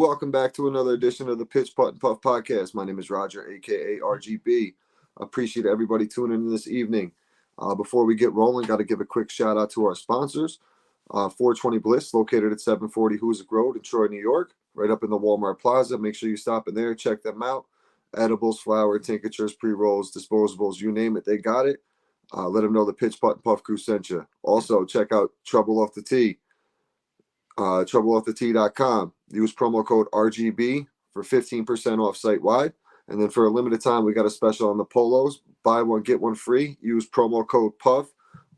welcome back to another edition of the Pitch Putt and Puff podcast. My name is Roger, aka RGB. Appreciate everybody tuning in this evening. Before we get rolling, got to give a quick shout out to our sponsors. 420 Bliss, located at 740 Hoosick Road in Troy, New York, right up in the Walmart Plaza. Make sure you stop in there, check them out. Edibles, flour, tinctures, pre-rolls, disposables, you name it, they got it. Let them know the Pitch Putt and Puff crew sent you. Also, check out Trouble Off the Tee. TroubleOffTheTee.com. Use promo code RGB for 15% off site-wide. And then for a limited time, we got a special on the polos. Buy one, get one free. Use promo code PUFF.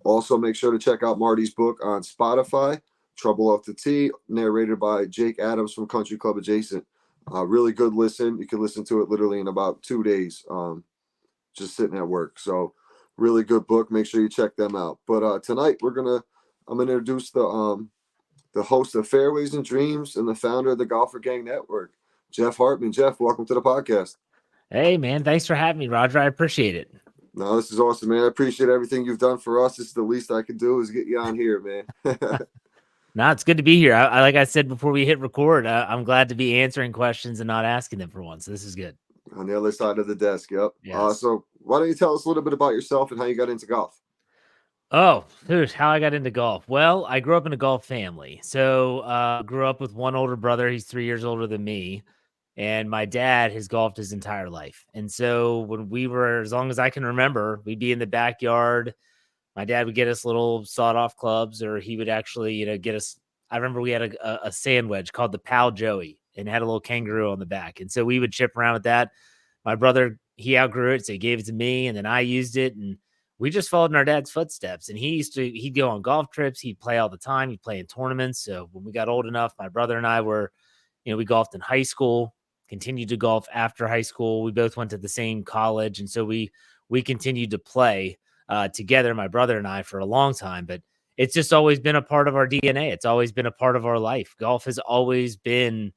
Also, make sure to check out Marty's book on Spotify, Trouble Off the Tee, narrated by Jake Adams from Country Club Adjacent. Really good listen. You can listen to it literally in about 2 days, just sitting at work. So really good book. Make sure you check them out. But tonight, I'm going to introduce the host of Fairways and Dreams and the founder of the GolferGang Network, Jeff Hartman. Jeff, welcome to the podcast. Hey, man. Thanks for having me, Roger. I appreciate it. No, this is awesome, man. I appreciate everything you've done for us. This is the least I can do is get you on here, man. No, it's good to be here. I like I said before we hit record, I'm glad to be answering questions and not asking them for once. So this is good. On the other side of the desk, yep. Yes. So why don't you tell us a little bit about yourself and how you got into golf? Oh, dude, how I got into golf. Well, I grew up in a golf family. So grew up with one older brother. He's 3 years older than me. And my dad has golfed his entire life. And so when we were, as long as I can remember, we'd be in the backyard. My dad would get us little sawed-off clubs, or he would actually, get us. I remember we had a sand wedge called the Pal Joey, and it had a little kangaroo on the back. And so we would chip around with that. My brother, he outgrew it, so he gave it to me, and then I used it, and we just followed in our dad's footsteps. And he'd go on golf trips. He'd play all the time. He'd play in tournaments. So when we got old enough, my brother and I were, we golfed in high school, continued to golf after high school. We both went to the same college. And so we continued to play together, my brother and I, for a long time. But it's just always been a part of our DNA. It's always been a part of our life. Golf has always been,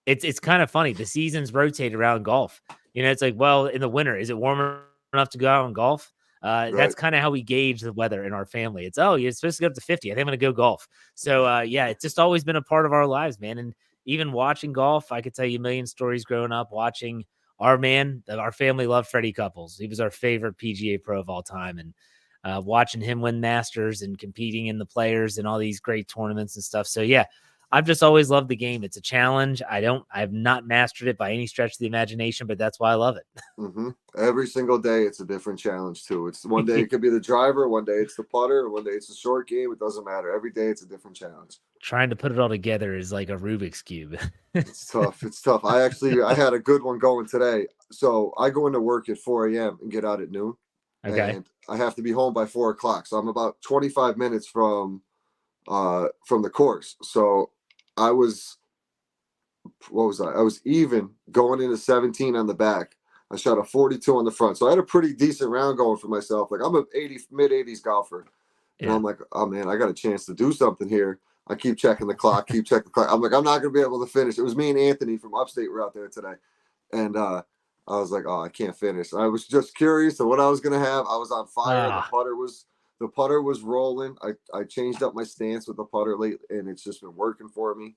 it's kind of funny. The seasons rotate around golf. It's like, well, in the winter, is it warm enough to go out and golf? Right. That's kind of how we gauge the weather in our family. It's, you're supposed to go up to 50. I think I'm going to go golf. So, yeah, it's just always been a part of our lives, man. And even watching golf, I could tell you a million stories growing up watching our family loved Freddie Couples. He was our favorite PGA pro of all time. And watching him win Masters and competing in the Players and all these great tournaments and stuff. So, yeah, I've just always loved the game. It's a challenge. I've not mastered it by any stretch of the imagination, but that's why I love it. Mm-hmm. Every single day, it's a different challenge too. It's one day it could be the driver, one day it's the putter, one day it's the short game. It doesn't matter. Every day it's a different challenge. Trying to put it all together is like a Rubik's Cube. It's tough. It's tough. I had a good one going today. So I go into work at 4 a.m. and get out at noon. Okay. And I have to be home by 4 o'clock. So I'm about 25 minutes from the course. So I was even going into 17 on the back. I shot a 42 on the front. So I had a pretty decent round going for myself. Like I'm a mid-80s golfer. And I'm like, oh man, I got a chance to do something here. I keep checking the clock, I'm like, I'm not going to be able to finish. It was me and Anthony from upstate were out there today. And I was like, oh, I can't finish. I was just curious of what I was going to have. I was on fire. The putter was rolling. I changed up my stance with the putter late, and it's just been working for me.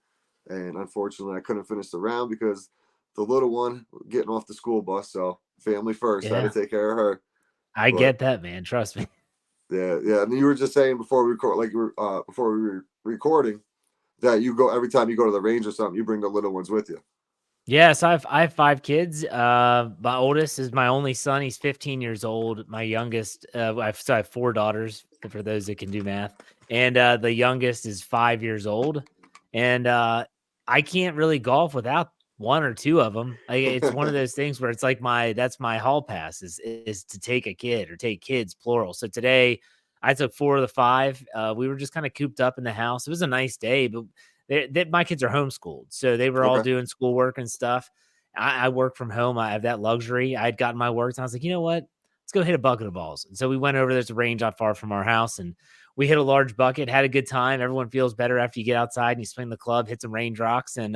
And unfortunately, I couldn't finish the round because the little one getting off the school bus. So family first. I had to take care of her. I get that, man. Trust me. Yeah. And you were just saying before we record, like you were before we were recording, that you go every time you go to the range or something, you bring the little ones with you. Yes, I have 5 kids. My oldest is my only son. He's 15 years old. My youngest, I have 4 daughters for those that can do math. And the youngest is 5 years old. And I can't really golf without 1 or 2 of them. It's one of those things where it's like that's my hall pass is to take a kid or take kids, plural. So today I took 4 of the 5. We were just kind of cooped up in the house. It was a nice day, but my kids are homeschooled, so they were all doing schoolwork and stuff. I work from home. I have that luxury. I had gotten my work, and I was like, you know what? Let's go hit a bucket of balls. And so we went over. There's a range not far from our house, and we hit a large bucket, had a good time. Everyone feels better after you get outside and you swing the club, hit some raindrops, and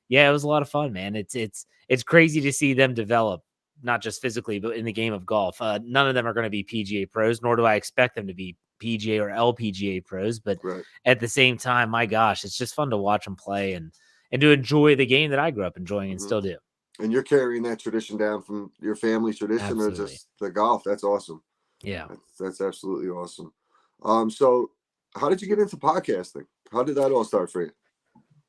yeah, it was a lot of fun, man. It's crazy to see them develop, not just physically, but in the game of golf. None of them are going to be PGA pros, nor do I expect them to be PGA or LPGA pros. But at the same time, my gosh, it's just fun to watch them play. And and to enjoy the game that I grew up enjoying and Hmm. still do. And you're carrying that tradition down from your family tradition or Absolutely. just the golf. That's awesome. Yeah. That's absolutely awesome. So how did you get into podcasting? How did that all start for you?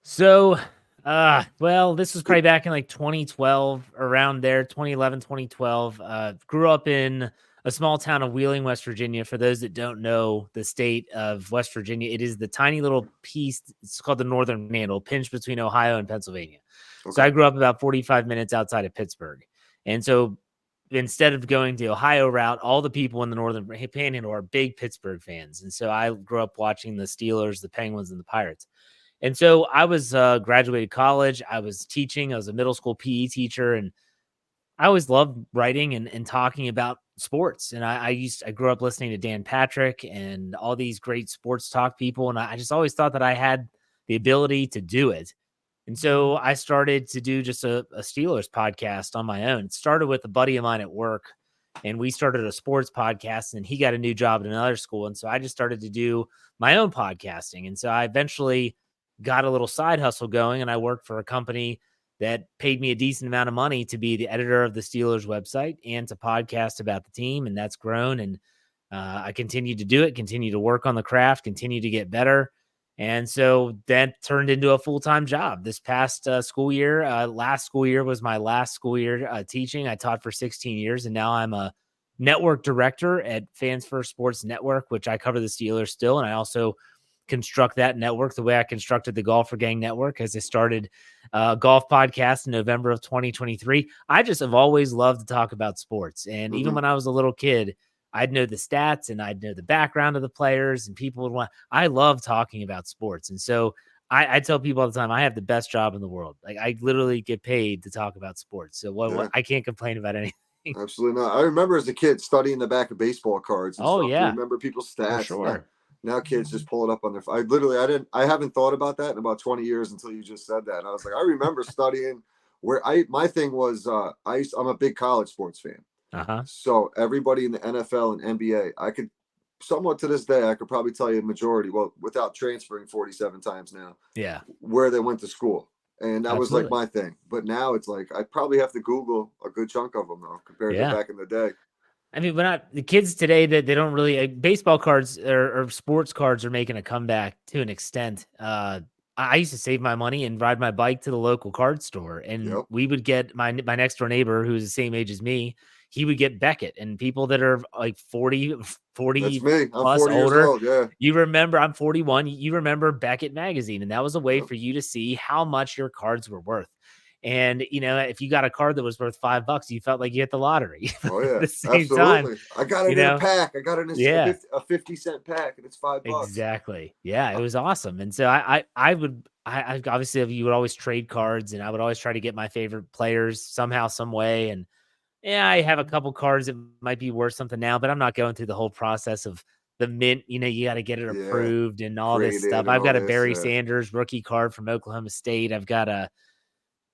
So, well, this was probably back in like 2012, around there, 2011, 2012. Grew up in a small town of Wheeling, West Virginia. For those that don't know the state of West Virginia, it is the tiny little piece. It's called the Northern Panhandle, pinched between Ohio and Pennsylvania. So Okay. I grew up about 45 minutes outside of Pittsburgh. And so instead of going the Ohio route, all the people in the Northern Panhandle are big Pittsburgh fans. And so I grew up watching the Steelers, the Penguins, and the Pirates. And so I was graduated college. I was teaching. I was a middle school PE teacher, and I always loved writing and talking about sports. And I grew up listening to Dan Patrick and all these great sports talk people, and I just always thought that I had the ability to do it. And so I started to do just a Steelers podcast on my own. It started with a buddy of mine at work, and we started a sports podcast, and he got a new job at another school. And so I just started to do my own podcasting. And so I eventually got a little side hustle going, and I worked for a company that paid me a decent amount of money to be the editor of the Steelers website and to podcast about the team. And that's grown. And I continued to do it, continue to work on the craft, continue to get better. And so that turned into a full-time job this past school year. Last school year was my last school year teaching. I taught for 16 years, and now I'm a network director at Fans First Sports Network, which I cover the Steelers still. And I also construct that network the way I constructed the GolferGang network as I started a golf podcast in November of 2023. I just have always loved to talk about sports. And even Hmm. when I was a little kid, I'd know the stats and I'd know the background of the players, and people would want, I love talking about sports. And so I tell people all the time, I have the best job in the world. Like I literally get paid to talk about sports. So what Yeah, I can't complain about anything. absolutely not. I remember as a kid studying the back of baseball cards and Oh stuff to yeah, remember people's for stats. And sure. now kids just pull it up on their. I haven't thought about that in about 20 years until you just said that. And I was like, I remember studying where my thing was. I'm a big college sports fan. Uh-huh. So everybody in the NFL and NBA, I could somewhat to this day, I could probably tell you a majority, well, without transferring 47 times now, Yeah, where they went to school. And that was like absolutely. my thing. But now it's like I probably have to Google a good chunk of them though, compared to Yeah. back in the day. I mean, the kids today that they don't really baseball cards or sports cards are making a comeback to an extent. I used to save my money and ride my bike to the local card store, and Yep. we would get my next door neighbor who's the same age as me. He would get Beckett, and people that are like 40, That's 40 me. I'm plus 40 years older. old. Yeah. You remember, I'm 41. You remember Beckett magazine, and that was a way Yep. for you to see how much your cards were worth. And if you got a card that was worth $5, you felt like you hit the lottery. Oh At yeah. the same time, Absolutely. I got you it in a know, pack. I got it in yeah, a 50-cent pack and it's $5. exactly. Yeah, it Uh, was awesome. And so I obviously you would always trade cards, and I would always try to get my favorite players somehow, some way. And yeah, I have a couple cards that might be worth something now, but I'm not going through the whole process of the mint. You got to get it yeah. approved and all this Graded stuff. and I've all got a this. Barry Sanders rookie card from Oklahoma State. I've got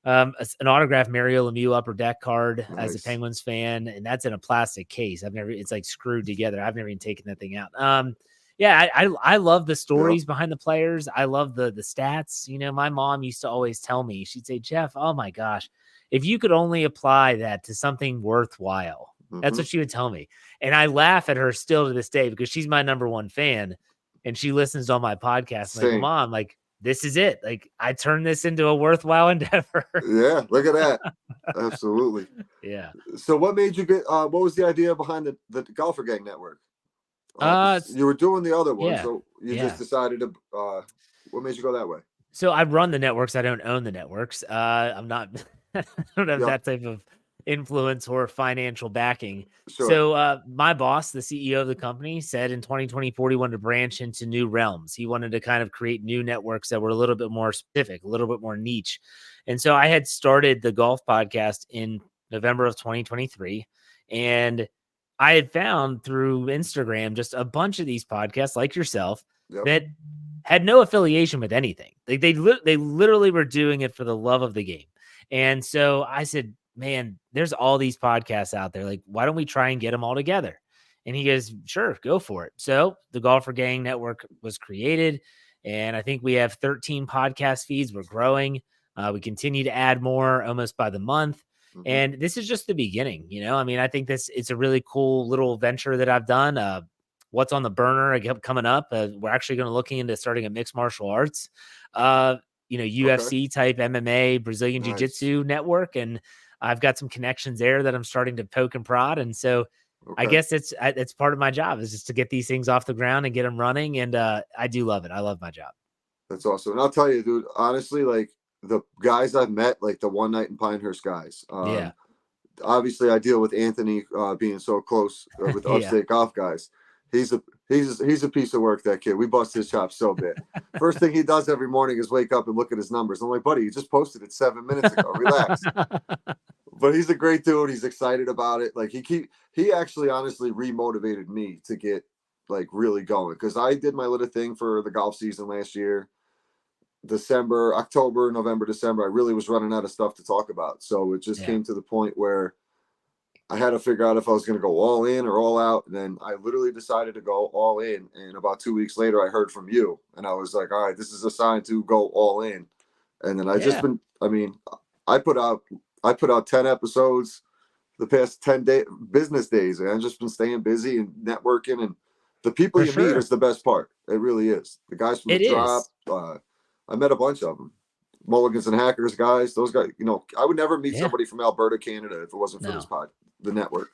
an autographed Mario Lemieux upper deck card as a Nice. Penguins fan, and that's in a plastic case. It's like screwed together. I've never even taken that thing out. Yeah, I love the Yep. stories behind the players. I love the stats. My mom used to always tell me, she'd say, Jeff, oh my gosh, if you could only apply that to something worthwhile, that's Hmm. what she would tell me. And I laugh at her still to this day because she's my number one fan and she listens to all my podcasts. I'm like, well, Same. mom, like, this is it. Like, I turned this into a worthwhile endeavor. Yeah. Look at that. Absolutely. Yeah. So what made you get what was the idea behind the Golfer Gang network? 'Cause S you were doing the other one, yeah, so you just yeah. decided to what made you go that way? So I run the networks, I don't own the networks. I'm not I don't have Yep. that type of influence or financial backing. Sure. So, my boss, the CEO of the company, said in 2024 he wanted to branch into new realms. He wanted to kind of create new networks that were a little bit more specific, a little bit more niche. And so I had started the golf podcast in November of 2023, and I had found through Instagram just a bunch of these podcasts like yourself Yep. that had no affiliation with anything. Like they literally were doing it for the love of the game. And so I said, man, there's all these podcasts out there. Like, why don't we try and get them all together? And he goes, sure, go for it. So the Golfer Gang Network was created. And I think we have 13 podcast feeds. We're growing. We continue to add more almost by the month. Mhm. And this is just the beginning, I mean, I think it's a really cool little venture that I've done. What's on the burner coming up? We're actually going to looking into starting a mixed martial arts, Okay. UFC type MMA, Brazilian Nice. Jiu-Jitsu network. And I've got some connections there that I'm starting to poke and prod. And so I Okay. guess it's part of my job is just to get these things off the ground and get them running. And I do love it. I love my job. That's awesome. And I'll tell you, dude, honestly, like the guys I've met, like the one night in Pinehurst guys, Yeah. obviously I deal with Anthony being so close with Yeah. upstate golf guys. He's a piece of work, that kid. We bust his chops so bad. First thing he does every morning is wake up and look at his numbers. I'm like, buddy, you just posted it 7 minutes ago. Relax. But he's a great dude. He's excited about it. Like he actually honestly remotivated me to get like really going, because I did my little thing for the golf season last year. December, October, November, December, I really was running out of stuff to talk about. So it just Yeah. came to the point where I had to figure out if I was going to go all in or all out. And then I literally decided to go all in. And about 2 weeks later, I heard from you, and I was like, all right, this is a sign to go all in. And then Yeah. I mean, I put out, I put out 10 episodes the past 10 business days. And I've just been staying busy and networking, and the people For you meet sure. is the best part. It really is. The guys from the It drop, is. I met a bunch of them. Mulligans and Hackers guys, those guys, I would never meet Yeah. somebody from Alberta, Canada if it wasn't for No. the network.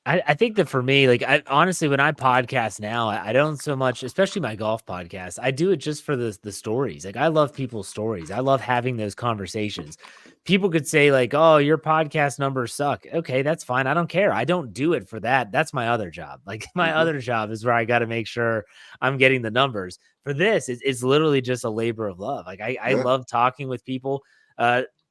I think that for me, like I honestly, when I podcast now, I don't so much, especially my golf podcast, I do it just for the stories. Like I love people's stories. I love having those conversations. People could say, like, oh, your podcast numbers suck. Okay, that's fine. I don't care. I don't do it for that. That's my other job. Like my Mm-hmm. other job is where I got to make sure I'm getting the numbers. For this, it's literally just a labor of love. Like I Yeah. love talking with people.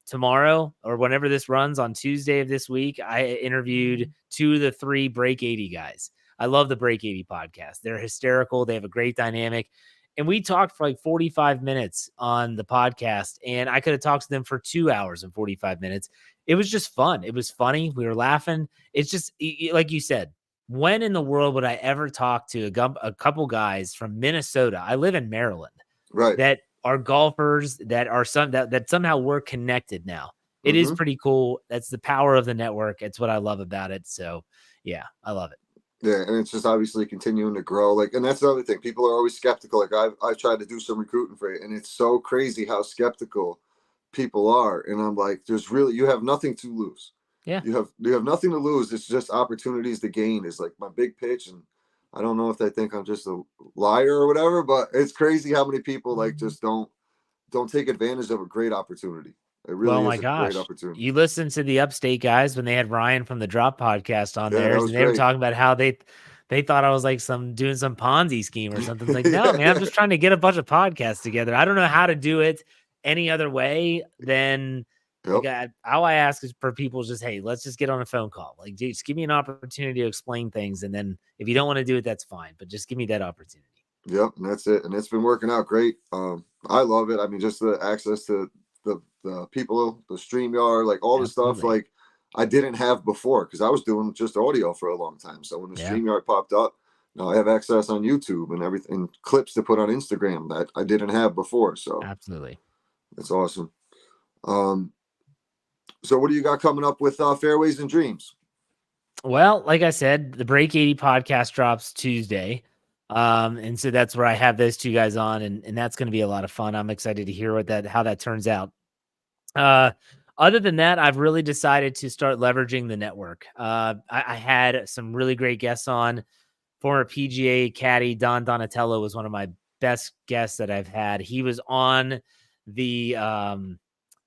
Tomorrow or whenever this runs on Tuesday of this week, I interviewed 2 of the 3 Break 80 guys. I love the Break 80 podcast. They're hysterical. They have a great dynamic. And we talked for like 45 minutes on the podcast, and I could have talked to them for 2 hours and 45 minutes. It was just fun. It was funny. We were laughing. It's just like you said, when in the world would I ever talk to a couple guys from Minnesota? I live in Maryland Right. that are golfers that are that somehow we're connected now. It is Mm-hmm. pretty cool. That's the power of the network. It's what I love about it. So yeah, I love it. Yeah, and it's just obviously continuing to grow. Like, and that's the other thing. People are always skeptical. Like I've tried to do some recruiting for it, and it's so crazy how skeptical people are. And I'm like, you have nothing to lose. Yeah. You have nothing to lose. It's just opportunities to gain is like my big pitch. And I don't know if they think I'm just a liar or whatever, but it's crazy how many people like just don't take advantage of a great opportunity. It Well, really my is a great gosh. opportunity. You listened to the Upstate guys when they had Ryan from the Drop podcast on Yeah, that theirs, was and they were great. talking about how they thought I was like doing some Ponzi scheme or something. It's like, no, Yeah, man, I'm just trying to get a bunch of podcasts together. I don't know how to do it any other way than yep, all I ask is for people is just, hey, let's just get on a phone call. Like, just give me an opportunity to explain things. And then if you don't want to do it, that's fine. But just give me that opportunity. yep, and that's it. And it's been working out great. I love it. I mean, just the access to the people, the StreamYard, like all the stuff Absolutely. like I didn't have before because I was doing just audio for a long time. So when the Yeah. StreamYard popped up, now I have access on YouTube and everything, clips to put on Instagram that I didn't have before. So Absolutely. it's awesome. Um, so what do you got coming up with Fairways and Dreams? Well, like I said, the Break 80 podcast drops Tuesday. And so that's where I have those 2 guys on, and that's going to be a lot of fun. I'm excited to hear how that turns out. Other than that, I've really decided to start leveraging the network. I had some really great guests on. Former PGA caddy Don Donatello was one of my best guests that I've had. He was on the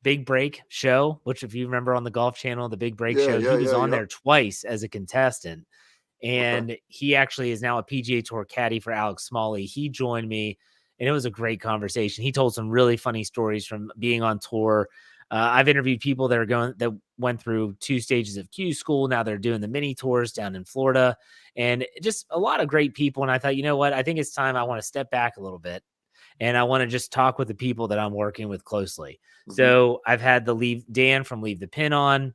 Big Break show, which if you remember on the Golf Channel, the Big Break Yeah, show, yeah, he was yeah, on yep. there twice as a contestant. Okay. And he actually is now a PGA Tour caddy for Alex Smalley. He joined me, and it was a great conversation. He told some really funny stories from being on tour. I've interviewed people that went through 2 stages of Q school. Now they're doing the mini tours down in Florida, and just a lot of great people. And I thought, you know what? I think it's time I want to step back a little bit, and I want to just talk with the people that I'm working with closely. Mm-hmm. So I've had Dan from Leave the Pin on.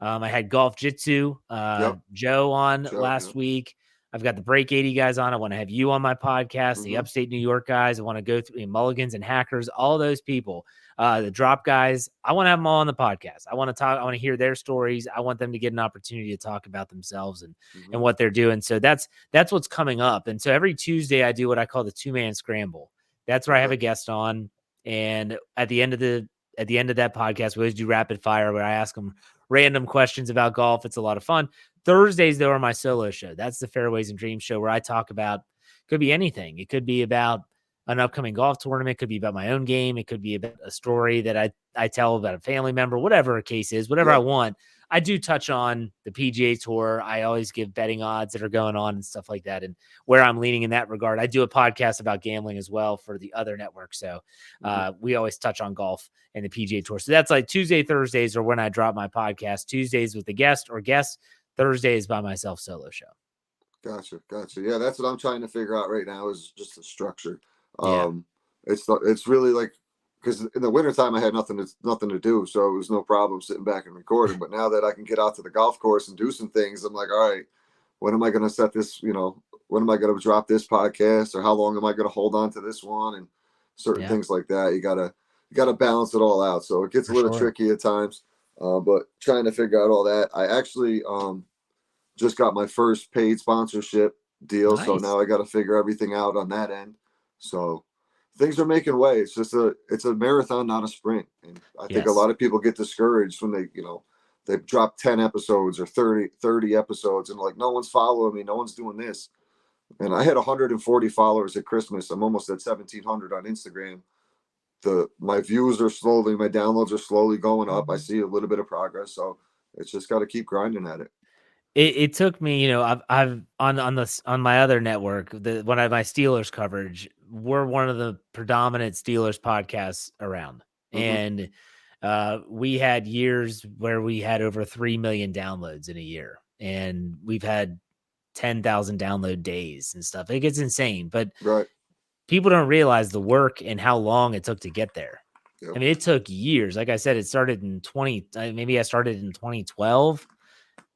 I had Golf Jitsu, Yep. Joe on Sure, last yep. week. I've got the Break 80 guys on. I want to have you on my podcast, the Mm-hmm. Upstate New York guys. I want to go through Mulligans and Hackers, all those people, the Drop guys. I want to have them all on the podcast. I want to talk. I want to hear their stories. I want them to get an opportunity to talk about themselves and what they're doing. So that's what's coming up. And so every Tuesday I do what I call the 2-man scramble. That's where I have a guest on, and at the end of that podcast, we always do rapid fire where I ask them random questions about golf. It's a lot of fun. Thursdays, though, are my solo show. That's the Fairways and Dreams show where I talk about, could be anything. It could be about an upcoming golf tournament. It could be about my own game. It could be about a story that I tell about a family member, whatever a case is, whatever I want. I do touch on the PGA Tour. I always give betting odds that are going on and stuff like that and where I'm leaning in that regard. I do a podcast about gambling as well for the other network. So we always touch on golf and the PGA Tour. So that's like Tuesday, Thursdays are when I drop my podcast. Tuesdays with the guest or guests. Thursdays by myself solo show. Gotcha. Yeah, that's what I'm trying to figure out right now is just the structure. Yeah. It's really like, because in the wintertime I had nothing to do, so it was no problem sitting back and recording. But now that I can get out to the golf course and do some things, I'm like, all right, when am I going to set this? When am I going to drop this podcast, or how long am I going to hold on to this one, and certain things like that. You gotta balance it all out. So it gets a little tricky at times. But trying to figure out all that. I actually just got my first paid sponsorship deal. Nice. So now I got to figure everything out on that end. So things are making way. It's just it's a marathon, not a sprint. And I think a lot of people get discouraged when they drop 10 episodes or 30 episodes and like, no one's following me. No one's doing this. And I had 140 followers at Christmas. I'm almost at 1,700 on Instagram. My views are slowly, my downloads are slowly going up. I see a little bit of progress. So it's just got to keep grinding at it. It took me, I've on my other network, when I have my Steelers coverage, we're one of the predominant Steelers podcasts around. And we had years where we had over 3 million downloads in a year, and we've had 10,000 download days and stuff. It gets insane, but people don't realize the work and how long it took to get there. I mean, it took years. Like I said, it started in maybe I started in 2012.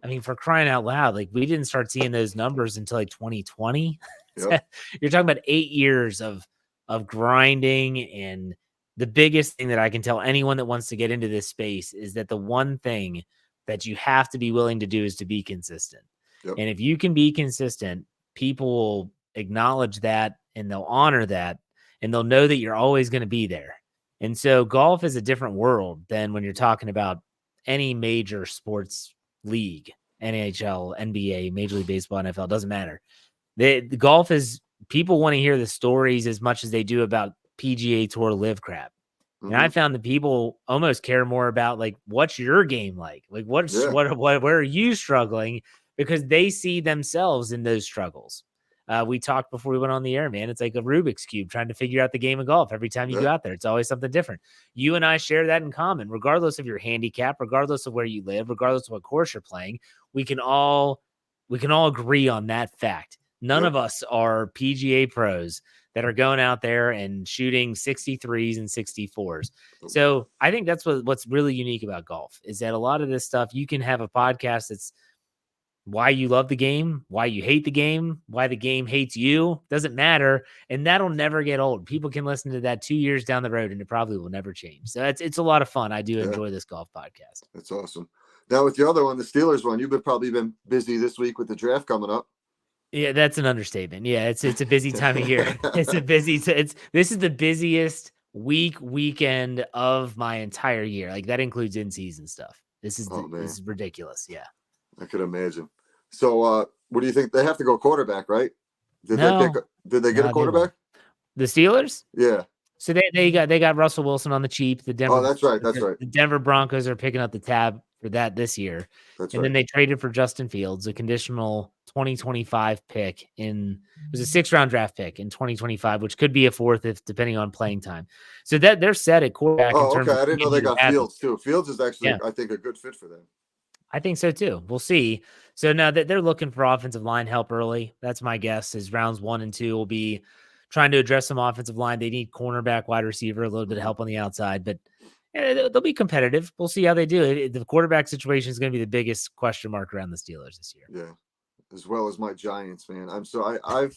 I mean, for crying out loud, like we didn't start seeing those numbers until like 2020. You're talking about 8 years of grinding. And the biggest thing that I can tell anyone that wants to get into this space is that the one thing that you have to be willing to do is to be consistent. And if you can be consistent, people will acknowledge that and they'll honor that and they'll know that you're always going to be there. And so golf is a different world than when you're talking about any major sports league, NHL, NBA, Major League Baseball, NFL, doesn't matter. The golf is, people want to hear the stories as much as they do about PGA Tour live crap. And I found that people almost care more about like, what's your game like? Like what where are you struggling? Because they see themselves in those struggles. We talked before we went on the air, man. It's like a Rubik's Cube trying to figure out the game of golf. Every time you go out there, it's always something different. You and I share that in common, regardless of your handicap, regardless of where you live, regardless of what course you're playing. We can all agree on that fact. None of us are PGA pros that are going out there and shooting 63s and 64s. So I think that's what's really unique about golf is that a lot of this stuff, you can have a podcast that's why you love the game, why you hate the game, why the game hates you, doesn't matter. And that'll never get old. People can listen to that 2 years down the road and it probably will never change. So it's a lot of fun. I do enjoy this golf podcast. That's awesome. Now with the other one, the Steelers one, you've probably been busy this week with the draft coming up. Yeah, that's an understatement. Yeah, it's a busy time of year. This is the busiest weekend of my entire year. Like that includes in-season stuff. This is ridiculous. Yeah. I could imagine. So what do you think? They have to go quarterback, right? Did they get a quarterback? The Steelers? Yeah. So they got Russell Wilson on the cheap. The Denver that's right. The Denver Broncos are picking up the tab for that this year. Then they traded for Justin Fields, a conditional 2025 pick it was a 6th-round draft pick in 2025, which could be a 4th if depending on playing time. So that they're set at quarterback. I didn't know they got Fields too. Fields is actually, I think, a good fit for them. I think so too. We'll see. So now that they're looking for offensive line help early, that's my guess is rounds 1 and 2 will be trying to address some offensive line. They need cornerback, wide receiver, a little bit of help on the outside, but they'll be competitive. We'll see how they do. The quarterback situation is going to be the biggest question mark around the Steelers this year. Yeah. as well as my Giants, man. I've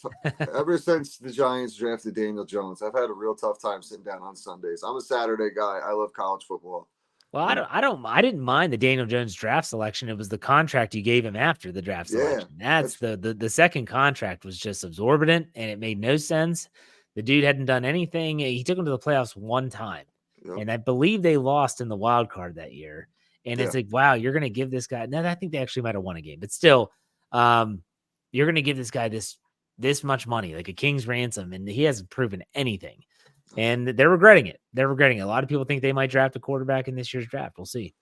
ever since the Giants drafted Daniel Jones, I've had a real tough time sitting down on Sundays. I'm a Saturday guy. I love college football. Well, And I didn't mind the Daniel Jones draft selection. It was the contract you gave him after the draft yeah, selection. That's that's the second contract was just absorbent and it made no sense. The dude hadn't done anything. He took him to the playoffs one time. yep, And I believe they lost in the wild card that year. And yeah. it's like, wow, you're gonna give this guy now I think they actually might have won a game, but still, you're gonna give this guy this much money, like a king's ransom, and he hasn't proven anything. And they're regretting it. They're regretting it. A lot of people think they might draft a quarterback in this year's draft. We'll see.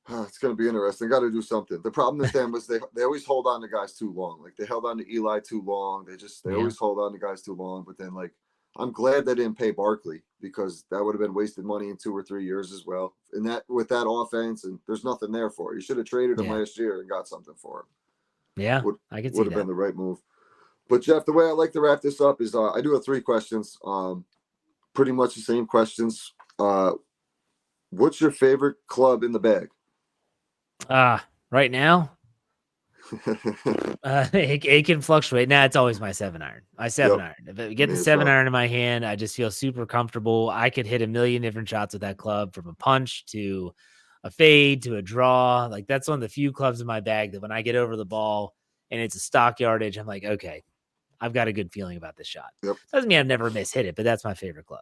It's going to be interesting. Got to do something. The problem with them was they always hold on to guys too long. Like they held on to Eli too long. They Yeah. always hold on to guys too long. But then like I'm glad they didn't pay Barkley because that would have been wasted money in 2 or 3 years as well. And that with that offense, and there's nothing there for it. You should have traded him Yeah. last year and got something for him. Yeah. Would I could see would have that. been the right move. But Jeff, the way I like to wrap this up is I do have 3 questions. Pretty much the same questions. What's your favorite club in the bag? Right now, it can fluctuate. Nah, it's always my 7-iron. My 7-iron. If I get Me the as 7-iron in my hand, I just feel super comfortable. I could hit a million different shots with that club, from a punch to a fade to a draw. Like that's one of the few clubs in my bag that when I get over the ball and it's a stock yardage, I'm like, okay, I've got a good feeling about this shot. Yep. Doesn't mean I've never mishit it, but that's my favorite club.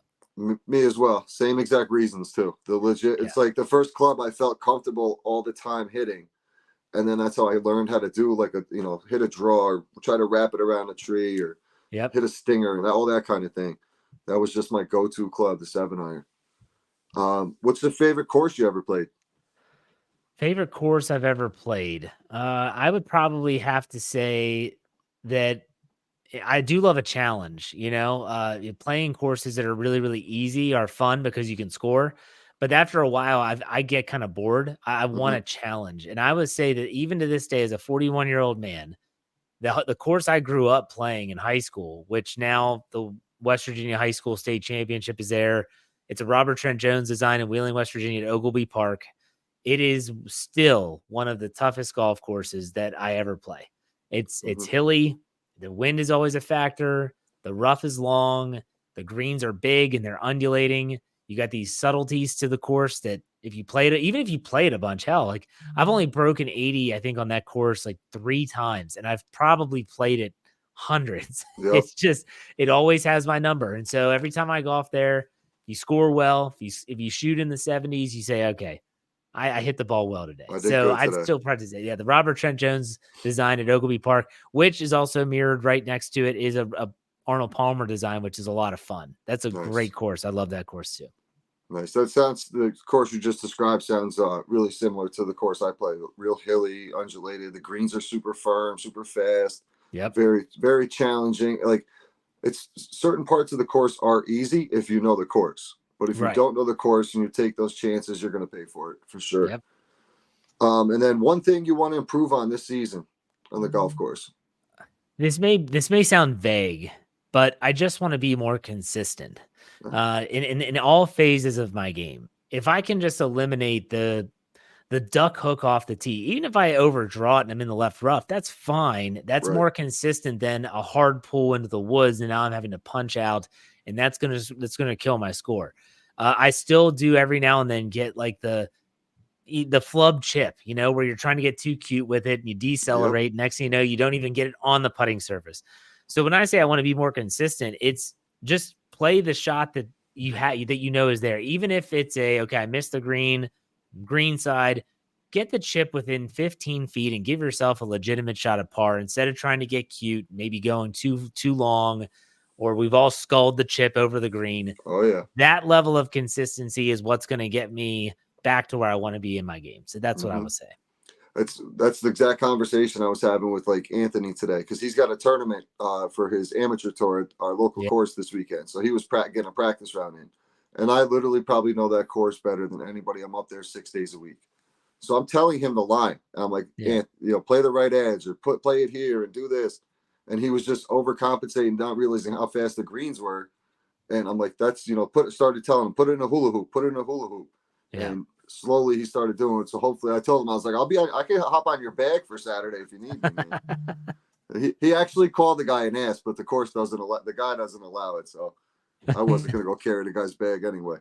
Me as well. Same exact reasons too. The legit. Yeah. It's like the first club I felt comfortable all the time hitting, and then that's how I learned how to do like hit a draw or try to wrap it around a tree or Yep. hit a stinger and all that kind of thing. That was just my go-to club, the 7-iron. What's the favorite course you ever played? Favorite course I've ever played. I would probably have to say that I do love a challenge, playing courses that are really, really easy are fun because you can score. But after a while, I get kind of bored. I want Mm-hmm. a challenge. And I would say that even to this day, as a 41-year-old man, the course I grew up playing in high school, which now the West Virginia High School State Championship is there. It's a Robert Trent Jones design in Wheeling, West Virginia at Ogilvy Park. It is still one of the toughest golf courses that I ever play. It's Mm-hmm. hilly. The wind is always a factor. The rough is long. The greens are big and they're undulating. You got these subtleties to the course that if you played it, even if you played a bunch, hell, like I've only broken 80, I think, on that course like 3 times, and I've probably played it hundreds. Yep. It's just, it always has my number. And so every time I golf there, you score well. If you shoot in the 70s, you say, okay, I hit the ball well today. I did So good I'd today. still practice it. Yeah, the Robert Trent Jones design at Ogilvy Park, which is also mirrored right next to it, is a Arnold Palmer design, which is a lot of fun. That's a Nice. great course. I love that course too. Nice. The course you just described sounds really similar to the course I play. Real hilly, undulated. The greens are super firm, super fast. Yep. Very, very challenging. Like it's certain parts of the course are easy if you know the course. But if you don't know the course and you take those chances, you're going to pay for it for sure. Yep. And then one thing you want to improve on this season on the golf course. This may sound vague, but I just want to be more consistent in all phases of my game. If I can just eliminate the duck hook off the tee, even if I overdraw it and I'm in the left rough, that's fine. That's more consistent than a hard pull into the woods, and now I'm having to punch out, and that's gonna kill my score. I still do every now and then get like the flub chip, where you're trying to get too cute with it and you decelerate. Yep. Next thing you know, you don't even get it on the putting surface. So when I say I want to be more consistent, it's just play the shot that you have that is there. Even if it's I missed the green side, get the chip within 15 feet and give yourself a legitimate shot at par instead of trying to get cute, maybe going too long, or we've all sculled the chip over the green. Oh yeah. That level of consistency is what's going to get me back to where I want to be in my game. So that's what I would say. That's the exact conversation I was having with like Anthony today, because he's got a tournament for his amateur tour at our local course this weekend. So he was getting a practice round in, and I literally probably know that course better than anybody. I'm up there 6 days a week, so I'm telling him the line. I'm like, play the right edge or play it here and do this, and he was just overcompensating, not realizing how fast the greens were. And I'm like, that's started telling him, put it in a hula hoop, and slowly he started doing it. So hopefully, I told him, I was like, I can hop on your bag for Saturday if you need me, man. He actually called the guy and asked, but the course doesn't allow. The guy doesn't allow it, so I wasn't gonna go carry the guy's bag anyway.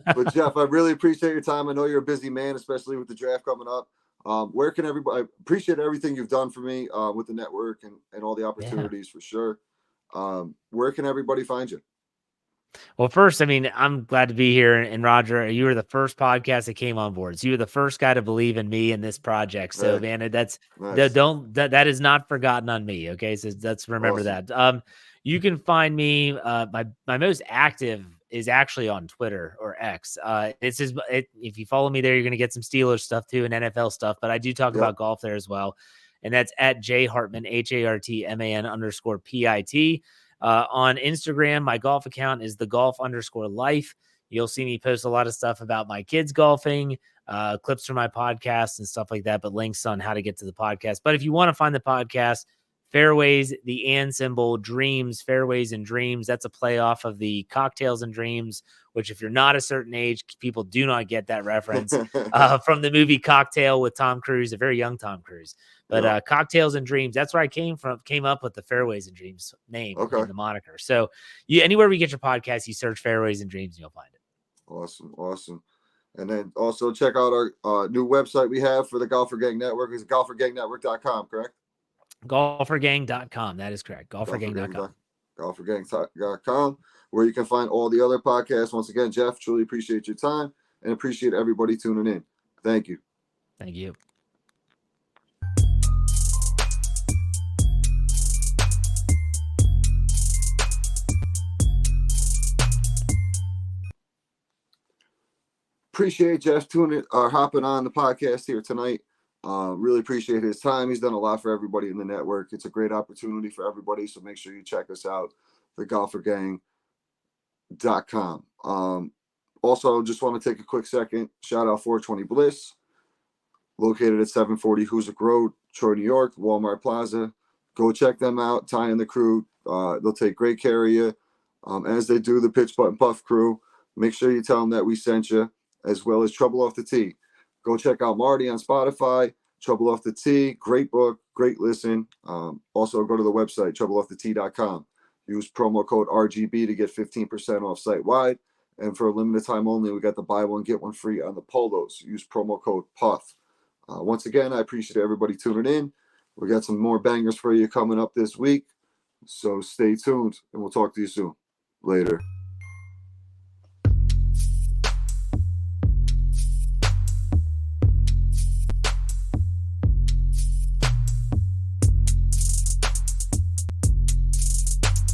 But Jeff, I really appreciate your time. I know you're a busy man, especially with the draft coming up. Where can everybody? I appreciate everything you've done for me with the network and all the opportunities for sure. Where can everybody find you? Well, first, I mean, I'm glad to be here. And Roger, you were the first podcast that came on board. So you were the first guy to believe in me in this project. So, Hey, man, nice. that is not forgotten on me. Okay. So let's remember Awesome. that. You can find me, my most active is actually on Twitter or X. If you follow me there, you're going to get some Steelers stuff too and NFL stuff, but I do talk Yep. about golf there as well. And that's at J Hartman, HARTMAN_PIT. On Instagram, my golf account is _life. You'll see me post a lot of stuff about my kids golfing, clips from my podcast and stuff like that, but links on how to get to the podcast. But if you want to find the podcast, Fairways, the and symbol, Dreams, Fairways and Dreams. That's a play off of the Cocktails and Dreams, which if you're not a certain age, people do not get that reference from the movie Cocktail with Tom Cruise, a very young Tom Cruise. But Cocktails and Dreams, that's where I came up with the Fairways and Dreams name and the moniker. So anywhere we get your podcast, you search Fairways and Dreams and you'll find it. Awesome. And then also check out our new website we have for the GolferGang Network. It's golfergangnetwork.com, correct? GolferGang.com. That is correct. GolferGang.com. GolferGang.com, where you can find all the other podcasts. Once again, Jeff, truly appreciate your time and appreciate everybody tuning in. Thank you. Thank you. Appreciate Jeff hopping on the podcast here tonight. Really appreciate his time. He's done a lot for everybody in the network. It's a great opportunity for everybody. So make sure you check us out, thegolfergang.com. Also, just want to take a quick second. Shout out 420 Bliss, located at 740 Hoosick Road, Troy, New York, Walmart Plaza. Go check them out. Ty and the crew. They'll take great care of you, as they do the Pitch Putt and Puff crew. Make sure you tell them that we sent you, as well as Trouble Off the Tee. Go check out Marty on Spotify, Trouble Off the Tee. Great book, great listen. Also, go to the website, troubleoffthetee.com. Use promo code RGB to get 15% off site-wide. And for a limited time only, we got the buy one, get one free on the polos. Use promo code PUFF. Once again, I appreciate everybody tuning in. We got some more bangers for you coming up this week. So stay tuned, and we'll talk to you soon. Later.